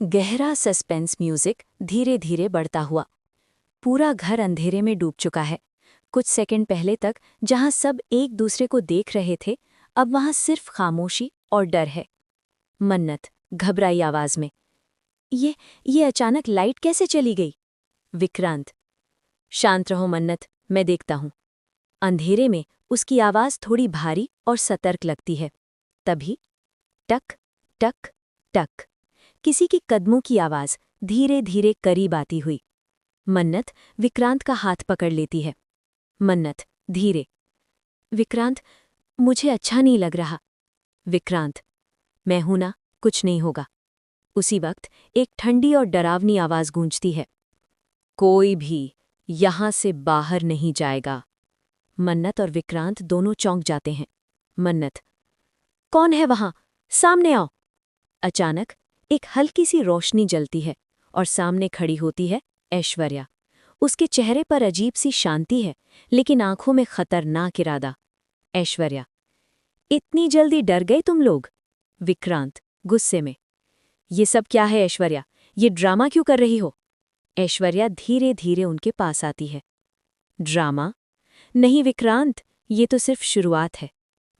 गहरा suspense music धीरे धीरे बढ़ता हुआ। पूरा घर अंधेरे में डूब चुका है। कुछ सेकंड पहले तक जहां सब एक दूसरे को देख रहे थे, अब वहां सिर्फ खामोशी और डर है। मन्नत घबराई आवाज में, ये अचानक लाइट कैसे चली गई? विक्रांत, शांत रहो मन्नत, मैं देखता हूं। अंधेरे में उसकी आवाज थोड़ी भारी और सतर्क लगती है। तभी टक टक टक, किसी के कदमों की आवाज धीरे धीरे करीब आती हुई। मन्नत विक्रांत का हाथ पकड़ लेती है। मन्नत धीरे, विक्रांत, मुझे अच्छा नहीं लग रहा। विक्रांत, मैं हूं ना, कुछ नहीं होगा। उसी वक्त एक ठंडी और डरावनी आवाज गूंजती है, कोई भी यहां से बाहर नहीं जाएगा। मन्नत और विक्रांत दोनों चौंक जाते हैं। मन्नत, कौन है वहां? सामने आओ। अचानक एक हल्की सी रोशनी जलती है और सामने खड़ी होती है ऐश्वर्या। उसके चेहरे पर अजीब सी शांति है, लेकिन आंखों में खतरनाक इरादा। ऐश्वर्या, इतनी जल्दी डर गए तुम लोग? विक्रांत गुस्से में, ये सब क्या है ऐश्वर्या? ये ड्रामा क्यों कर रही हो? ऐश्वर्या धीरे धीरे उनके पास आती है। ड्रामा? नहीं विक्रांत, ये तो सिर्फ शुरुआत है।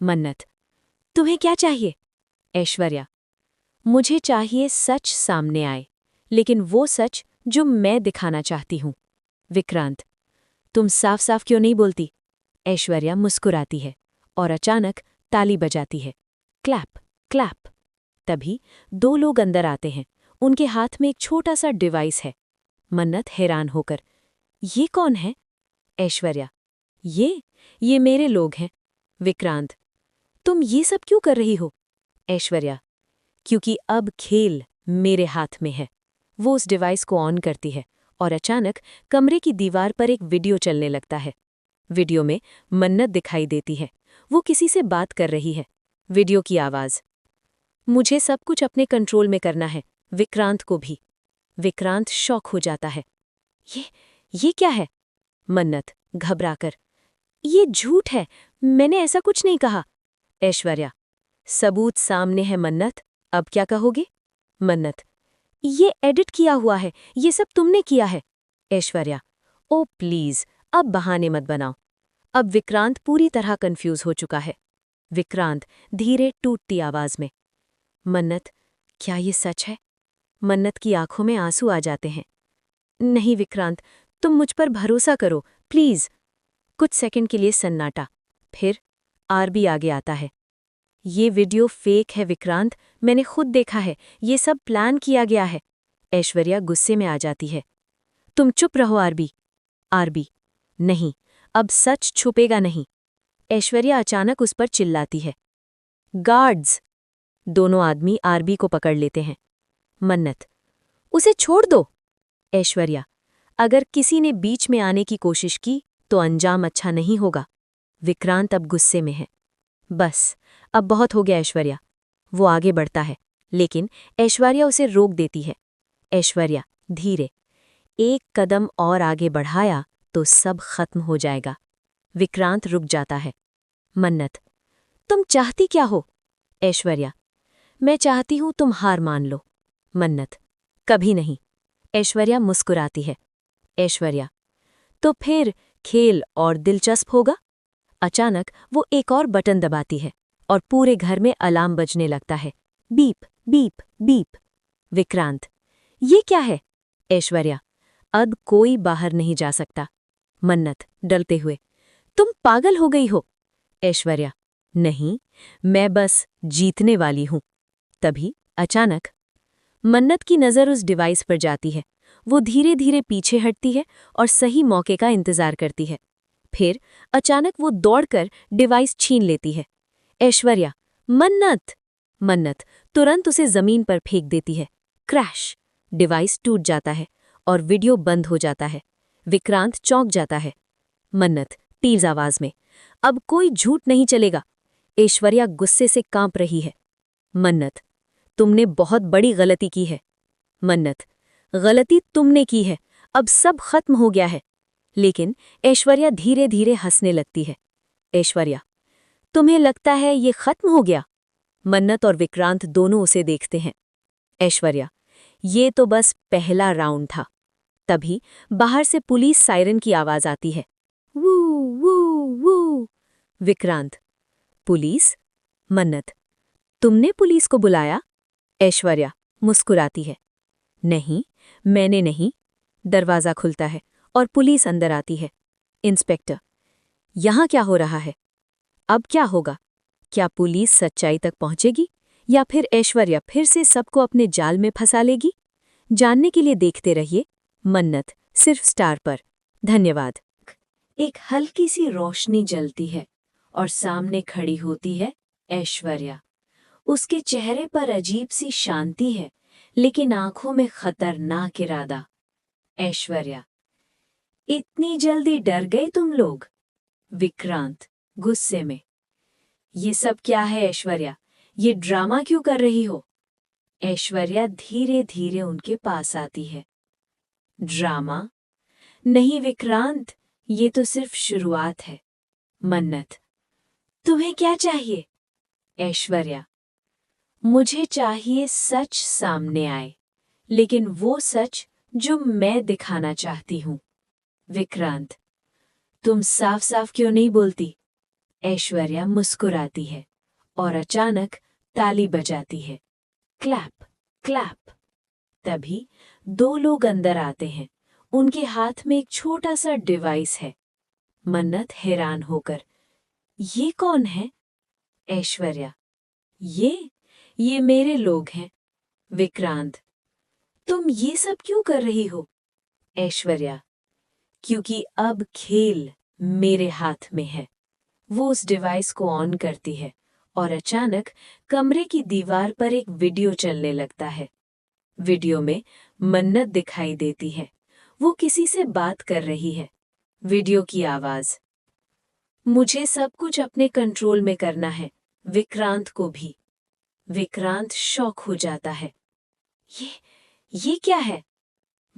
मन्नत, तुम्हें क्या चाहिए? ऐश्वर्या, मुझे चाहिए सच सामने आए, लेकिन वो सच जो मैं दिखाना चाहती हूं। विक्रांत, तुम साफ साफ क्यों नहीं बोलती? ऐश्वर्या मुस्कुराती है और अचानक ताली बजाती है। Clap clap. तभी दो लोग अंदर आते हैं। उनके हाथ में एक छोटा सा डिवाइस है। मन्नत हैरान होकर, ये कौन है? ऐश्वर्या, ये मेरे लोग हैं। विक्रांत, तुम ये सब क्यों कर रही हो? ऐश्वर्या, क्योंकि अब खेल मेरे हाथ में है। वो उस डिवाइस को ऑन करती है और अचानक कमरे की दीवार पर एक वीडियो चलने लगता है। वीडियो में मन्नत दिखाई देती है। वो किसी से बात कर रही है। वीडियो की आवाज, मुझे सब कुछ अपने कंट्रोल में करना है, विक्रांत को भी। विक्रांत शॉक हो जाता है। ये क्या है? मन्नत घबराकर, ये झूठ है, मैंने ऐसा कुछ नहीं कहा। ऐश्वर्या, सबूत सामने है मन्नत, अब क्या कहोगे? मन्नत, ये एडिट किया हुआ है, ये सब तुमने किया है। ऐश्वर्या, ओ प्लीज, अब बहाने मत बनाओ। अब विक्रांत पूरी तरह कंफ्यूज हो चुका है। विक्रांत धीरे टूटती आवाज में, मन्नत, क्या ये सच है? मन्नत की आंखों में आंसू आ जाते हैं। नहीं विक्रांत, तुम मुझ पर भरोसा करो, प्लीज। कुछ सेकंड के लिए सन्नाटा, फिर आरबी आगे आता है। ये वीडियो फेक है विक्रांत, मैंने खुद देखा है, ये सब प्लान किया गया है। ऐश्वर्या गुस्से में आ जाती है। तुम चुप रहो आरबी। आरबी, नहीं, अब सच छुपेगा नहीं। ऐश्वर्या अचानक उस पर चिल्लाती है। गार्ड्स! दोनों आदमी आरबी को पकड़ लेते हैं। मन्नत, उसे छोड़ दो। ऐश्वर्या, अगर किसी ने बीच में आने की कोशिश की तो अंजाम अच्छा नहीं होगा। विक्रांत अब गुस्से में है। बस, अब बहुत हो गया ऐश्वर्या। वो आगे बढ़ता है, लेकिन ऐश्वर्या उसे रोक देती है। ऐश्वर्या धीरे, एक कदम और आगे बढ़ाया तो सब खत्म हो जाएगा। विक्रांत रुक जाता है। मन्नत, तुम चाहती क्या हो? ऐश्वर्या, मैं चाहती हूं तुम हार मान लो। मन्नत, कभी नहीं। ऐश्वर्या मुस्कुराती है। ऐश्वर्या, तो फिर खेल और दिलचस्प होगा। अचानक वो एक और बटन दबाती है और पूरे घर में अलार्म बजने लगता है। Beep beep beep. विक्रांत, ये क्या है? ऐश्वर्या, अब कोई बाहर नहीं जा सकता। मन्नत डरते हुए, तुम पागल हो गई हो। ऐश्वर्या, नहीं, मैं बस जीतने वाली हूं। तभी अचानक मन्नत की नज़र उस डिवाइस पर जाती है। वो धीरे धीरे पीछे हटती है और सही मौके का इंतजार करती है। फिर अचानक वो दौड़कर डिवाइस छीन लेती है। ऐश्वर्या, मन्नत! मन्नत तुरंत उसे जमीन पर फेंक देती है। क्रैश! डिवाइस टूट जाता है और वीडियो बंद हो जाता है। विक्रांत चौंक जाता है। मन्नत तेज आवाज में, अब कोई झूठ नहीं चलेगा। ऐश्वर्या गुस्से से कांप रही है। मन्नत, तुमने बहुत बड़ी गलती की है। मन्नत, गलती तुमने की है, अब सब खत्म हो गया है। लेकिन ऐश्वर्या धीरे धीरे हंसने लगती है। ऐश्वर्या, तुम्हें लगता है ये खत्म हो गया? मन्नत और विक्रांत दोनों उसे देखते हैं। ऐश्वर्या, ये तो बस पहला राउंड था। तभी बाहर से पुलिस सायरन की आवाज आती है। वू वू वू। विक्रांत। पुलिस? मन्नत। तुमने पुलिस को बुलाया? ऐश्वर्या मुस्कुराती है। नहीं, मैंने नहीं। दरवाजा खुलता है और पुलिस अंदर आती है। इंस्पेक्टर। यहाँ क्या हो रहा है? अब क्या होगा? क्या पुलिस सच्चाई तक पहुंचेगी या फिर ऐश्वर्या फिर से सबको अपने जाल में फंसा लेगी? जानने के लिए देखते रहिए मन्नत, सिर्फ स्टार पर। धन्यवाद। एक हल्की सी रोशनी जलती है और सामने खड़ी होती है ऐश्वर्या। उसके चेहरे पर अजीब सी शांति है, लेकिन आंखों में खतरनाक इरादा। ऐश्वर्या। इतनी जल्दी डर गए तुम लोग? विक्रांत गुस्से में। ये सब क्या है ऐश्वर्या? ये ड्रामा क्यों कर रही हो? ऐश्वर्या धीरे धीरे उनके पास आती है। ड्रामा? नहीं विक्रांत, ये तो सिर्फ शुरुआत है। मन्नत। तुम्हें क्या चाहिए? ऐश्वर्या। मुझे चाहिए सच सामने आए, लेकिन वो सच जो मैं दिखाना चाहती हूं। विक्रांत। तुम साफ साफ क्यों नहीं बोलती? ऐश्वर्या मुस्कुराती है और अचानक ताली बजाती है। Clap clap. तभी दो लोग अंदर आते हैं। उनके हाथ में एक छोटा सा डिवाइस है। मन्नत हैरान होकर, ये कौन है? ऐश्वर्या। ये मेरे लोग हैं। विक्रांत। तुम ये सब क्यों कर रही हो? ऐश्वर्या। क्योंकि अब खेल मेरे हाथ में है। वो उस डिवाइस को ऑन करती है और अचानक कमरे की दीवार पर एक वीडियो चलने लगता है। वीडियो में मन्नत दिखाई देती है। वो किसी से बात कर रही है। वीडियो की आवाज। मुझे सब कुछ अपने कंट्रोल में करना है, विक्रांत को भी। विक्रांत शॉक हो जाता है। ये क्या है?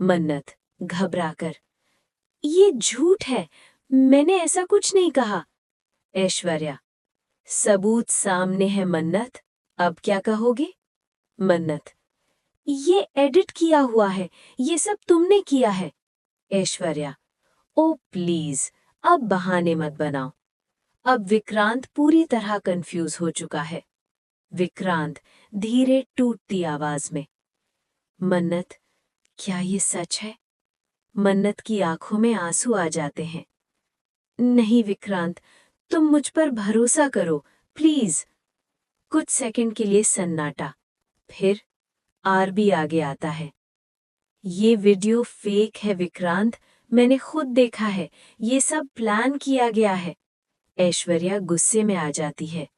मन्नत घबराकर। ये झूठ है, मैंने ऐसा कुछ नहीं कहा। ऐश्वर्या। सबूत सामने है मन्नत, अब क्या कहोगे? मन्नत। ये एडिट किया हुआ है, ये सब तुमने किया है। ऐश्वर्या। ओ प्लीज, अब बहाने मत बनाओ। अब विक्रांत पूरी तरह कंफ्यूज हो चुका है। विक्रांत धीरे टूटती आवाज में। मन्नत, क्या ये सच है? मन्नत की आंखों में आंसू आ जाते हैं। नहीं विक्रांत, तुम मुझ पर भरोसा करो, प्लीज। कुछ सेकंड के लिए सन्नाटा। फिर आरबी आगे आता है। ये वीडियो फेक है विक्रांत, मैंने खुद देखा है, ये सब प्लान किया गया है। ऐश्वर्या गुस्से में आ जाती है।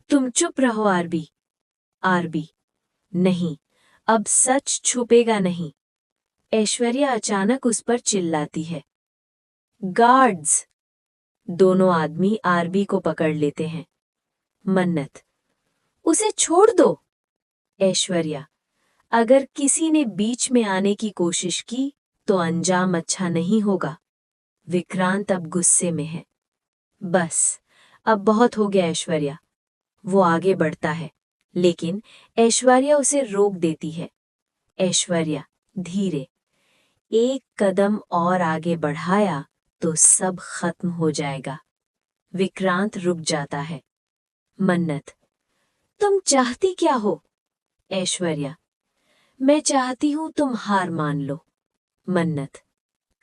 तुम चुप रहो आरबी। आरबी। नहीं, अब सच छुपेगा नहीं। ऐश्वर्या अचानक उस पर चिल्लाती है। गार्ड्स! दोनों आदमी आरबी को पकड़ लेते हैं। मन्नत। उसे छोड़ दो। ऐश्वर्या। अगर किसी ने बीच में आने की कोशिश की तो अंजाम अच्छा नहीं होगा। विक्रांत अब गुस्से में है। बस, अब बहुत हो गया ऐश्वर्या। वो आगे बढ़ता है, लेकिन ऐश्वर्या उसे रोक देती है। ऐश्वर्या धीरे। एक कदम और आगे बढ़ाया तो सब खत्म हो जाएगा। विक्रांत रुक जाता है। मन्नत। तुम चाहती क्या हो? ऐश्वर्या। मैं चाहती हूं तुम हार मान लो। मन्नत।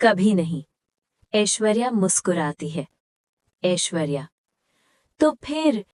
कभी नहीं। ऐश्वर्या मुस्कुराती है। ऐश्वर्या। तो फिर